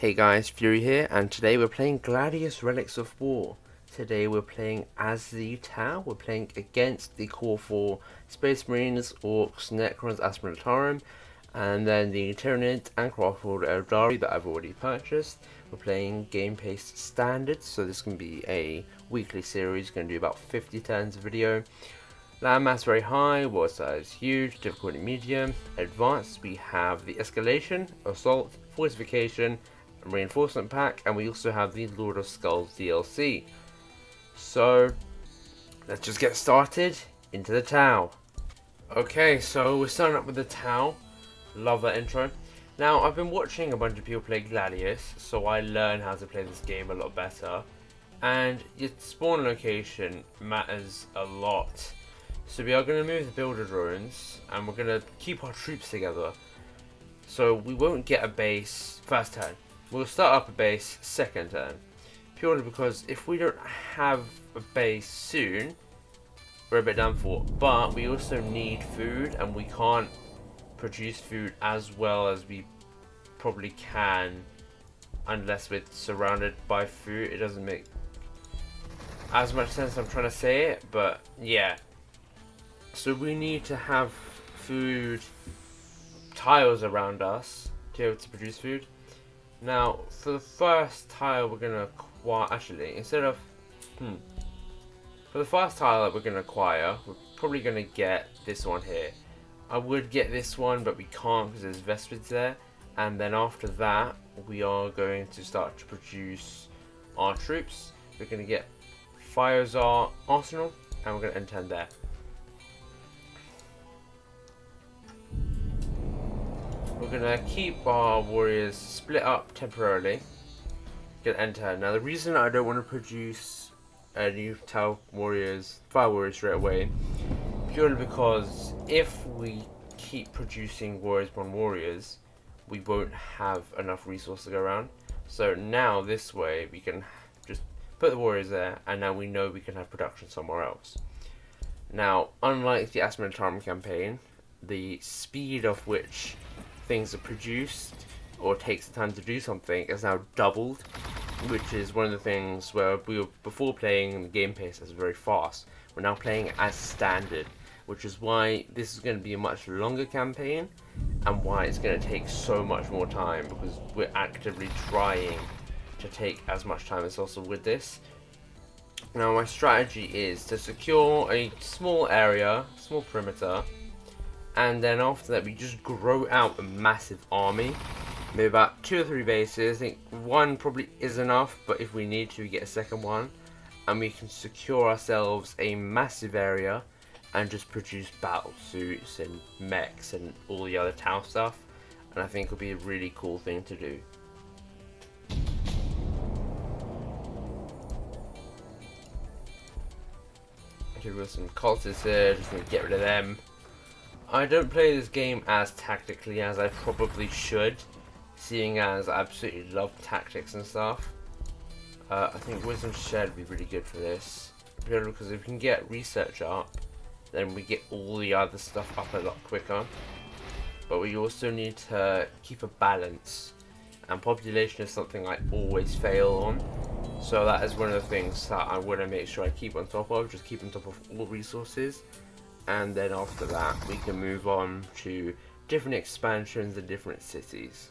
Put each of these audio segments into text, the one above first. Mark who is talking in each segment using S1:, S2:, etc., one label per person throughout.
S1: Hey guys, Fury here, and today we're playing Gladius Relics of War. Today we're playing as the Tau. We're playing against the core 4 Space Marines, Orcs, Necrons, Asmilitarum, and then the Tyranids and Crawford Eldari that I've already purchased. We're playing game paced standard, so this can be a weekly series, going to do about 50 turns of video. Landmass very high, war size huge, difficulty medium. Advanced, we have the Escalation, Assault, Fortification, Reinforcement Pack, and we also have the Lord of Skulls DLC. So let's just get started into the Tau. Okay, so we're starting up with the Tau. Love that intro. Now, I've been watching a bunch of people play Gladius, so I learned how to play this game a lot better. And your spawn location matters a lot. So we are going to move the builder drones, and we're going to keep our troops together. So we won't get a base first turn. We'll start up a base second turn. Purely because if we don't have a base soon, we're a bit done for. But we also need food, and we can't produce food as well as we probably can unless we're surrounded by food. It doesn't make as much sense. I'm trying to say it, but yeah. So we need to have food tiles around us to be able to produce food. Now, for the first tile we're going to acquire, actually, instead of, for the first tile that we're going to acquire, we're probably going to get this one here. I would get this one, but we can't because there's Vespids there. And then after that, we are going to start to produce our troops. We're going to get Fire's our arsenal, and we're going to enter there. We're going to keep our warriors split up temporarily. Get enter. Now the reason I don't want to produce a new Tau warriors, fire warriors straight away, purely because if we keep producing warriors upon warriors, we won't have enough resources to go around. So now this way we can just put the warriors there, and now we know we can have production somewhere else. Now, unlike the Asmilitarum campaign, the speed of which things are produced or takes the time to do something is now doubled, which is one of the things where we were before playing the game pace as very fast. We're now playing as standard, which is why this is going to be a much longer campaign and why it's going to take so much more time, because we're actively trying to take as much time as possible with this. Now my strategy is to secure a small area, small perimeter, and then after that we just grow out a massive army. Maybe about 2 or 3 bases. I think one probably is enough, but if we need to, we get a second one. And we can secure ourselves a massive area and just produce battle suits and mechs and all the other Tau stuff. And I think it would be a really cool thing to do. Okay, we've got some cultists here, just need to get rid of them. I don't play this game as tactically as I probably should, seeing as I absolutely love tactics and stuff. I think Wisdom Shed would be really good for this, because if we can get research up, then we get all the other stuff up a lot quicker. But we also need to keep a balance, and population is something I always fail on. So that is one of the things that I want to make sure I keep on top of, just keep on top of all resources. And then after that we can move on to different expansions and different cities.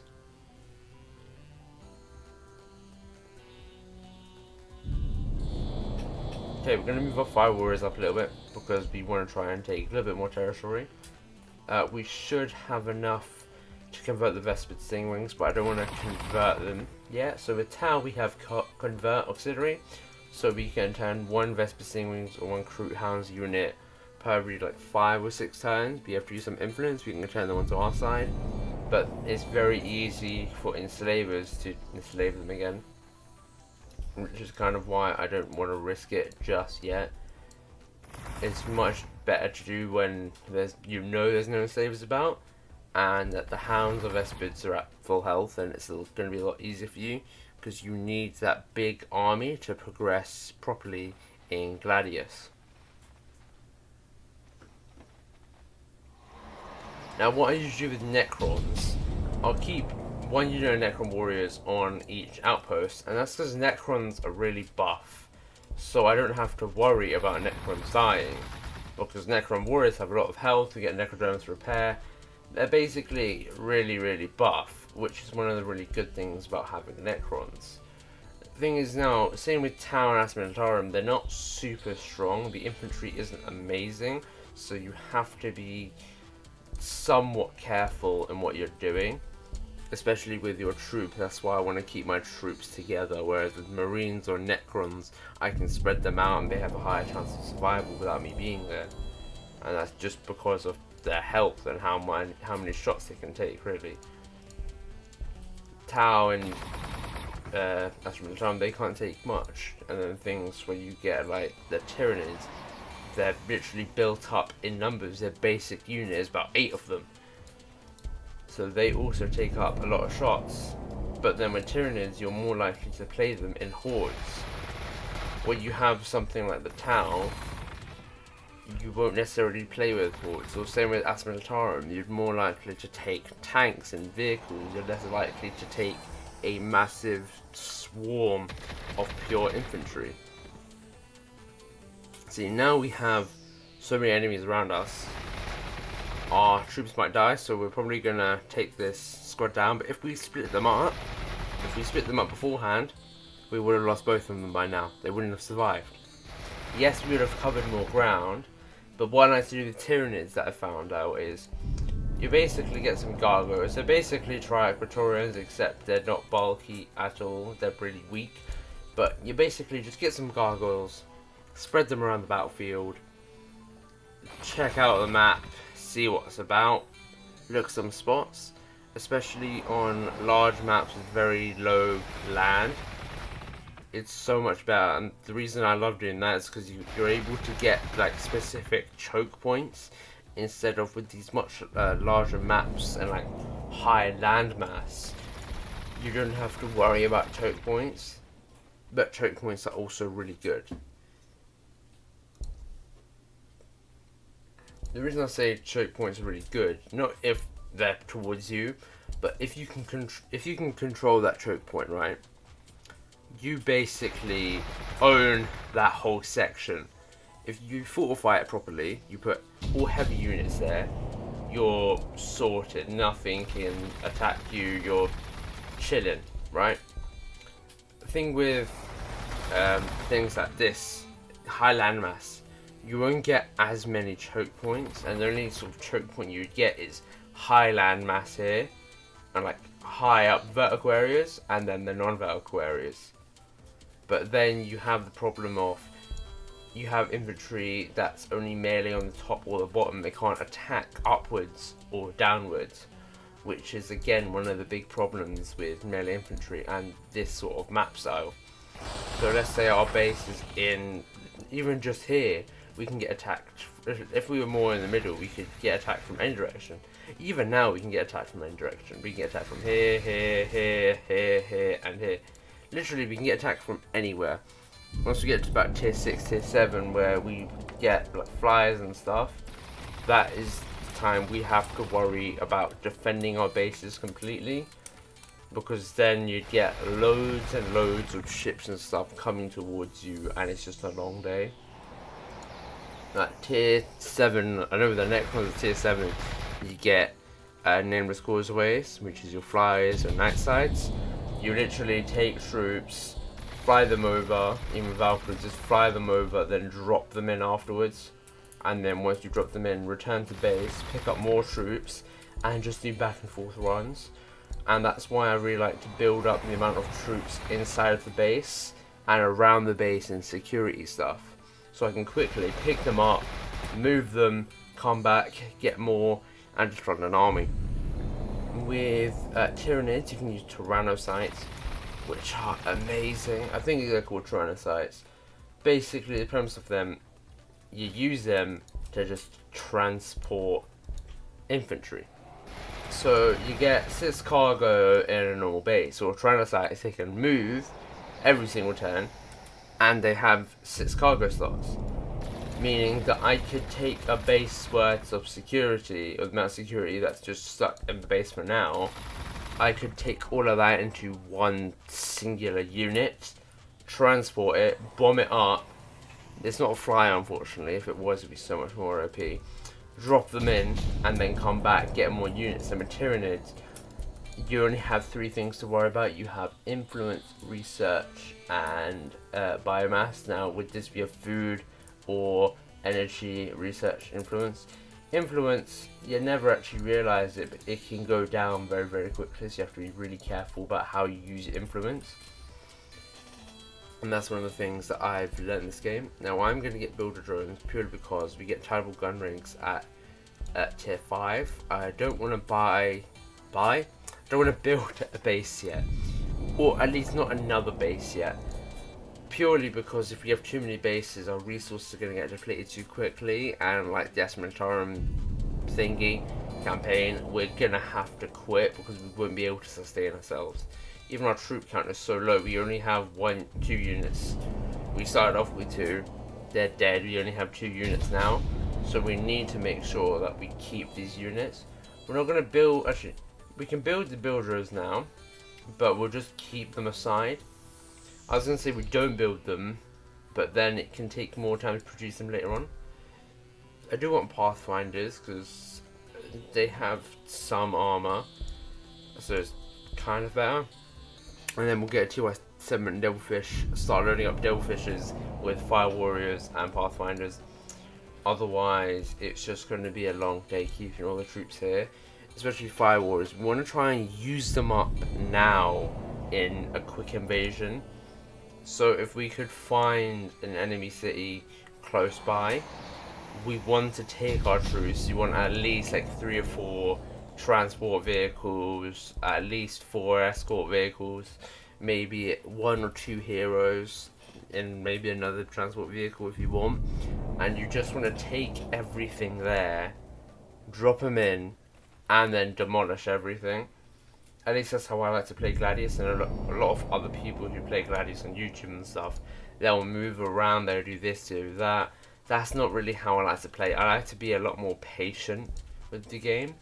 S1: Okay, we're going to move our fire warriors up a little bit because we want to try and take a little bit more territory. We should have enough to convert the Vespid Stingwings, but I don't want to convert them yet. So with Tau we have convert auxiliary, so we can turn 1 Vespid Stingwings or 1 Kroot Hounds unit per every like 5 or 6 turns. We have to use some influence, we can turn them onto our side, but it's very easy for enslavers to enslave them again, which is kind of why I don't want to risk it just yet. It's much better to do when there's there's no enslavers about, and that the Hounds of Vespids are at full health, and it's going to be a lot easier for you, because you need that big army to progress properly in Gladius. Now what I usually do with Necrons, I'll keep one unit of Necron warriors on each outpost, and that's because Necrons are really buff. So I don't have to worry about Necrons dying, because Necron warriors have a lot of health, we get Necroderms to repair. They're basically really buff, which is one of the really good things about having Necrons. The thing is now, same with Tau and Asmilitarum, they're not super strong, the infantry isn't amazing, so you have to be somewhat careful in what you're doing, especially with your troops. That's why I want to keep my troops together, whereas with Marines or Necrons, I can spread them out and they have a higher chance of survival without me being there. And that's just because of their health and how many shots they can take, really. Tau and that's from the time they can't take much, and then things where you get like the Tyranids, they're literally built up in numbers. Their basic unit is about 8 of them, so they also take up a lot of shots. But then with Tyranids, you're more likely to play them in hordes. When you have something like the Tau, you won't necessarily play with hordes. Or same with Asmilitarum, you're more likely to take tanks and vehicles. You're less likely to take a massive swarm of pure infantry. See, now we have so many enemies around us, our troops might die, so we're probably gonna take this squad down. But if we split them up beforehand, we would have lost both of them by now. They wouldn't have survived. Yes, we would have covered more ground, but what I like to do with Tyranids that I found out is you basically get some gargoyles. They're basically Triaquatorians, except they're not bulky at all. They're really weak. But you basically just get some gargoyles, spread them around the battlefield, check out the map, see what it's about, look some spots, especially on large maps with very low land. It's so much better, and the reason I love doing that is because you're able to get like specific choke points instead of with these much larger maps and like high land mass. You don't have to worry about choke points, but choke points are also really good. The reason I say choke points are really good, not if they're towards you, but if you can control that choke point, right? You basically own that whole section. If you fortify it properly, you put all heavy units there, you're sorted. Nothing can attack you. You're chilling, right? The thing with things like this, high landmass, you won't get as many choke points, and the only sort of choke point you'd get is high landmass here, and like high up vertical areas, and then the non-vertical areas. But then you have the problem of you have infantry that's only melee on the top or the bottom. They can't attack upwards or downwards, which is again one of the big problems with melee infantry and this sort of map style. So let's say our base is in, even just here, we can get attacked. If we were more in the middle, we could get attacked from any direction. Even now we can get attacked from any direction. We can get attacked from here, and here. Literally, we can get attacked from anywhere. Once we get to about tier 6, tier 7, where we get like flyers and stuff, that is the time we have to worry about defending our bases completely, because then you'd get loads and loads of ships and stuff coming towards you, and it's just a long day. Like tier 7, I know with the Necrons tier 7, you get Nameless Causeways, which is your flyers and night sides. You literally take troops, fly them over, even Valkyries, just fly them over, then drop them in afterwards. And then once you drop them in, return to base, pick up more troops, and just do back and forth runs. And that's why I really like to build up the amount of troops inside of the base and around the base and security stuff. So I can quickly pick them up, move them, come back, get more, and just run an army. With Tyranids, you can use Tyrannocytes, which are amazing. I think they're called Tyrannocytes. Basically, the premise of them, you use them to just transport infantry. So you get 6 cargo in a normal base, or Tyrannocytes, they can move every single turn, and they have 6 cargo slots. Meaning that I could take a base worth of security, or the amount of security that's just stuck in the base for now. I could take all of that into one singular unit, transport it, bomb it up. It's not a flyer, unfortunately. If it was, it'd be so much more OP. Drop them in, and then come back, get more units. And with Tyranids, you only have 3 things to worry about. You have influence, research, and biomass. Now, with this, we have food or energy, research, influence. Influence, you never actually realise it, but it can go down very, very quickly, so you have to be really careful about how you use influence. And that's one of the things that I've learned in this game. Now, I'm going to get builder drones purely because we get terrible gun rigs at tier 5. I don't want to I don't want to build a base yet, or at least not another base yet, purely because if we have too many bases, our resources are going to get depleted too quickly, and like the Asmentarum thingy campaign, we're going to have to quit because we won't be able to sustain ourselves. Even our troop count is so low, we only have 2 units. We started off with 2, they're dead, we only have 2 units now, so we need to make sure that we keep these units. We're not going to build, actually, we can build the builders now, but we'll just keep them aside. I was going to say we don't build them, but then it can take more time to produce them later on. I do want Pathfinders, because they have some armor, so it's kind of better. And then we'll get a TY7 Devilfish, start loading up Devilfishes with Fire Warriors and Pathfinders. Otherwise, it's just going to be a long day keeping all the troops here, especially Fire Warriors. We want to try and use them up now in a quick invasion. So if we could find an enemy city close by, we want to take our troops. You want at least like 3 or 4 transport vehicles, at least 4 escort vehicles, maybe 1 or 2 heroes, and maybe another transport vehicle if you want. And you just want to take everything there, drop them in, and then demolish everything. At least that's how I like to play Gladius, and a lot of other people who play Gladius on YouTube and stuff, they'll move around, they'll do this, do that. That's not really how I like to play. I like to be a lot more patient with the game.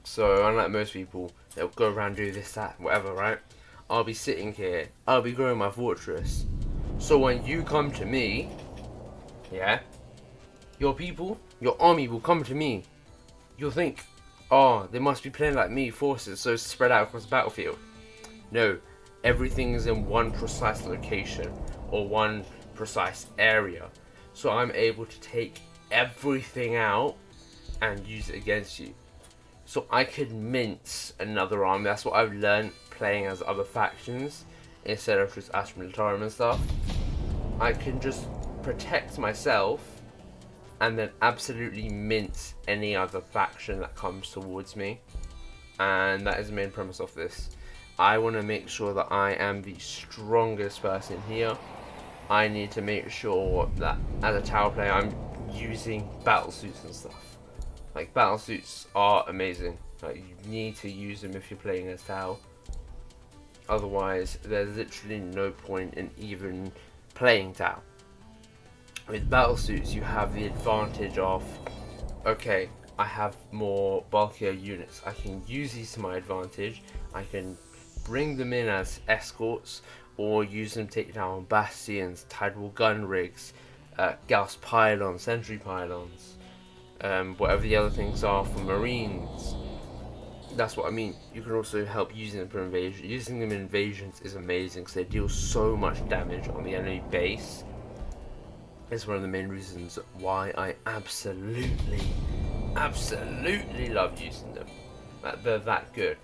S1: So unlike most people, they'll go around, do this, that, whatever, right? I'll be sitting here, I'll be growing my fortress. So when you come to me, yeah, your people, your army will come to me. You'll think, oh, they must be playing like me, forces so spread out across the battlefield. No, everything is in one precise location or one precise area. So I'm able to take everything out and use it against you. So I could mince another army. That's what I've learned playing as other factions instead of just Astra Militarum and stuff. I can just protect myself and then absolutely mince any other faction that comes towards me. And that is the main premise of this. I want to make sure that I am the strongest person here. I need to make sure that as a tower player I'm using battle suits and stuff. Like, battle suits are amazing. Like, you need to use them if you're playing as Tau. Otherwise, there's literally no point in even playing Tau. With battle suits, you have the advantage of, okay, I have more bulkier units. I can use these to my advantage. I can bring them in as escorts, or use them to take down bastions, tidal gun rigs, Gauss pylons, sentry pylons. Whatever the other things are for marines. That's what I mean. You can also help using them for invasion. Using them in invasions is amazing because they deal so much damage on the enemy base. It's one of the main reasons why I absolutely love using them. They're that good.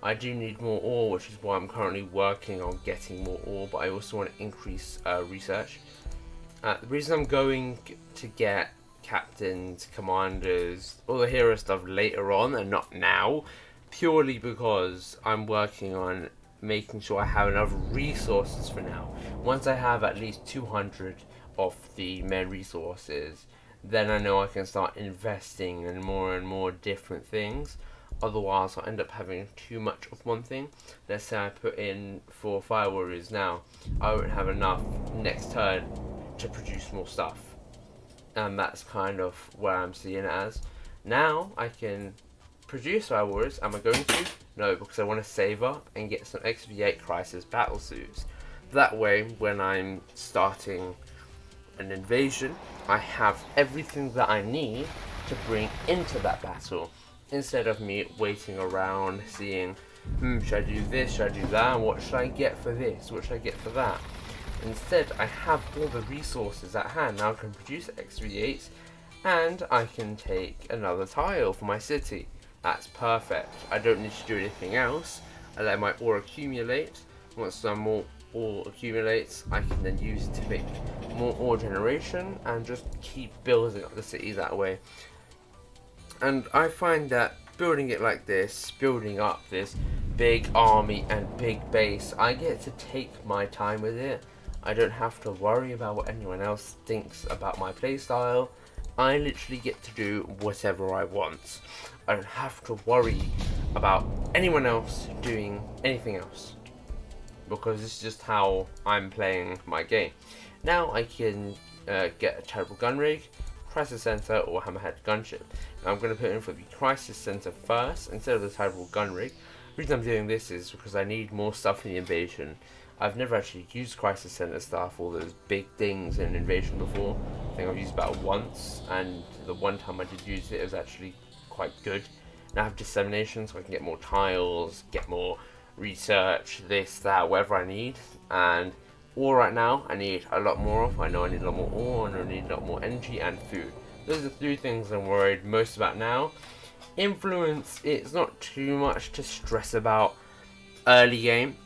S1: I do need more ore, which is why I'm currently working on getting more ore, but I also want to increase research. The reason I'm going to get captains, commanders, all the hero stuff later on and not now, purely because I'm working on making sure I have enough resources for now. Once I have at least 200 of the main resources, then I know I can start investing in more and more different things. Otherwise I'll end up having too much of one thing. Let's say I put in 4 Fire Warriors now, I won't have enough next turn to produce more stuff. And that's kind of where I'm seeing it as. Now I can produce Fire Warriors. Am I going to? No, because I want to save up and get some XV8 Crisis battle suits. That way, when I'm starting an invasion, I have everything that I need to bring into that battle, instead of me waiting around seeing, should I do this, should I do that, what should I get for this, what should I get for that. Instead, I have all the resources at hand. Now I can produce XV8s, and I can take another tile for my city. That's perfect. I don't need to do anything else. I let my ore accumulate. Once some more ore accumulates, I can then use it to make more ore generation and just keep building up the city that way. And I find that building it like this, building up this big army and big base, I get to take my time with it. I don't have to worry about what anyone else thinks about my playstyle. I literally get to do whatever I want. I don't have to worry about anyone else doing anything else, because it's just how I'm playing my game. Now I can get a terrible gun rig, crisis center, or hammerhead gunship. Now I'm going to put in for the crisis center first instead of the terrible gun rig. The reason I'm doing this is because I need more stuff in the invasion. I've never actually used crisis center stuff, all those big things in invasion before. I think I've used about once, and the one time I did use it was actually quite good. Now I have dissemination, so I can get more tiles, get more research, this, that, whatever I need. And ore right now, I need a lot more of. I know I need a lot more ore, and I need a lot more energy and food. Those are the three things I'm worried most about now. Influence, it's not too much to stress about early game,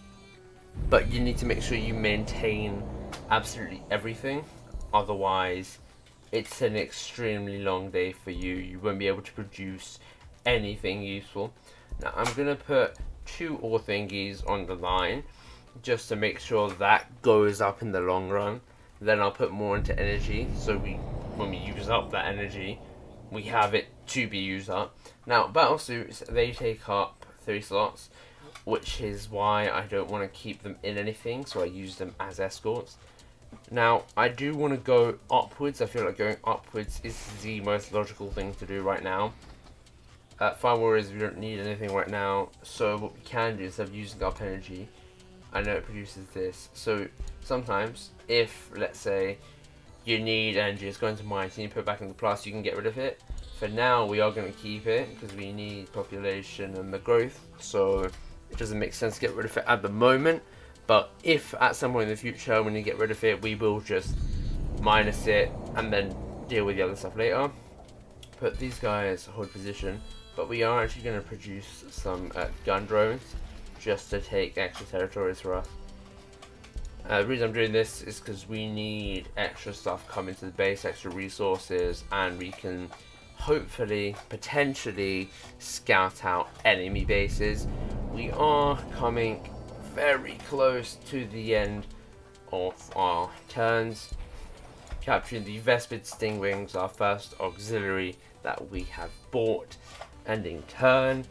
S1: but you need to make sure you maintain absolutely everything. Otherwise, it's an extremely long day for you. You won't be able to produce anything useful. Now, I'm going to put 2 ore thingies on the line, just to make sure that goes up in the long run. Then I'll put more into energy, so when we use up that energy, we have it to be used up. Now, battle suits, they take up 3 slots, which is why I don't want to keep them in anything, so I use them as escorts. Now, I do want to go upwards. I feel like going upwards is the most logical thing to do right now. Fire Warriors, we don't need anything right now, so what we can do instead of using up energy, I know it produces this, so sometimes if, let's say, you need energy, it's going to mines, and you put it back into plus, you can get rid of it. For now, we are going to keep it because we need population and the growth, so it doesn't make sense to get rid of it at the moment. But if at some point in the future when you get rid of it, we will just minus it and then deal with the other stuff later. Put these guys hold position, but we are actually going to produce some gun drones just to take extra territories for us. The reason I'm doing this is because we need extra stuff coming to the base, extra resources, and we can hopefully, potentially, scout out enemy bases. We are coming very close to the end of our turns. Capturing the Vespid Stingwings, our first auxiliary that we have bought. Ending turn.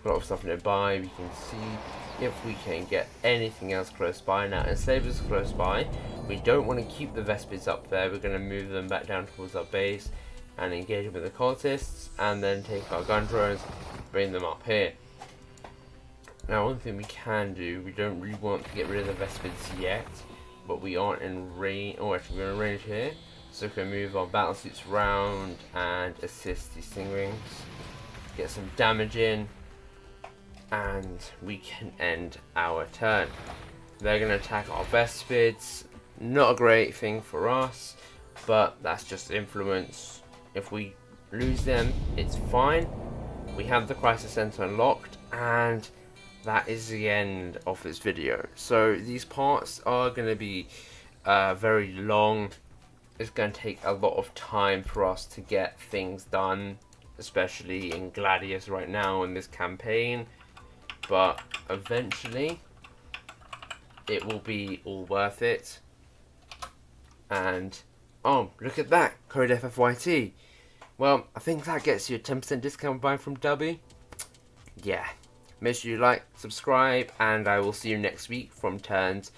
S1: A lot of stuff nearby. We can see if we can get anything else close by. Now, enslavers close by. We don't want to keep the Vespids up there. We're going to move them back down towards our base and engage with the cultists, and then take our gun drones, bring them up here. Now, one thing we can do, we don't really want to get rid of the Vespids yet, but we aren't in range. Oh, actually, we're in range here, so we can move our battlesuits around and assist the Stingwings, get some damage in, and we can end our turn. They're going to attack our Vespids. Not a great thing for us, but that's just influence. If we lose them, it's fine. We have the Crisis Center unlocked, and that is the end of this video. So these parts are going to be very long. It's going to take a lot of time for us to get things done, especially in Gladius right now in this campaign. But eventually, it will be all worth it. And, oh, look at that, code FFYT. Well, I think that gets you a 10% discount buying from Dubby. Yeah. Make sure you like, subscribe, and I will see you next week from turns